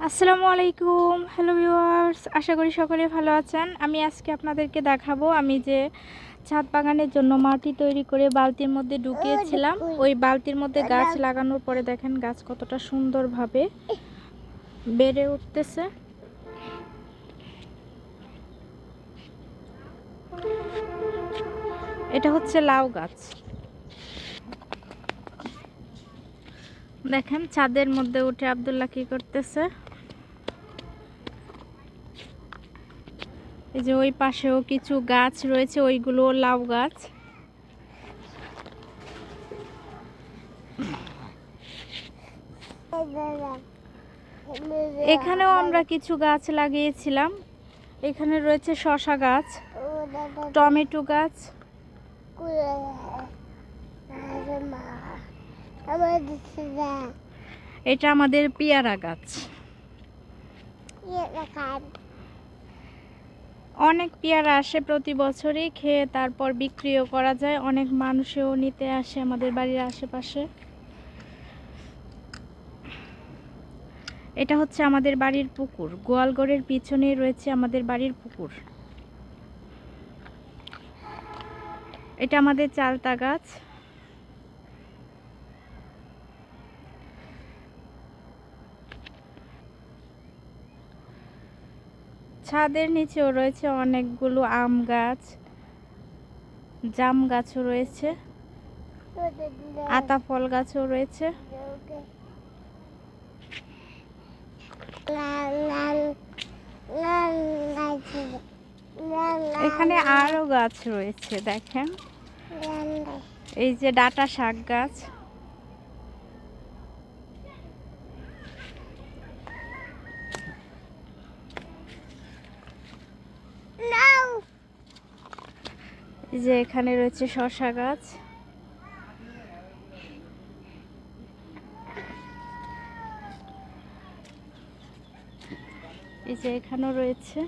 আসসালামু আলাইকুম, hello viewers, আশা করি সকলে ভালো আছেন। আমি আজকে আপনাদেরকে দেখাবো আমি যে ছাদ বাগানের জন্য মাটি তৈরি করে বালতির মধ্যে ঢুকিয়েছিলাম। ওই বালতির মধ্যে গাছ লাগানোর পরে দেখেন গাছ কতটা সুন্দরভাবে বেড়ে উঠতেছে। এটা হচ্ছে লাউ গাছ। দেখেন ছাদের মধ্যে উঠে আব্দুল্লাহ কি করতেছে। এই যে ওই পাশেও কিছু গাছ রয়েছে, ওইগুলো লাউ গাছ। এখানেও আমরা কিছু গাছ লাগিয়েছিলাম। এখানে রয়েছে শসা গাছ, টমেটো গাছ, এটা আমাদের পেয়ারা গাছ। অনেক পেয়ারা আসে প্রতি বছরই, খেয়ে তারপর বিক্রিও করা যায়। অনেক মানুষেও নিতে আসে আমাদের বাড়ির আশেপাশে। এটা হচ্ছে আমাদের বাড়ির পুকুর। গোয়ালঘরের পিছনেই রয়েছে আমাদের বাড়ির পুকুর। এটা আমাদের চালতা গাছ। ছাদের নিচেও রয়েছে অনেকগুলো আম গাছ, জাম গাছও রয়েছে, আতা ফল গাছও রয়েছে। এখানে আরো গাছ রয়েছে দেখেন, এই যে ডাঁটা শাক গাছ। এই যে এখানে রয়েছে শসা গাছ। এই যে এখানেও রয়েছে।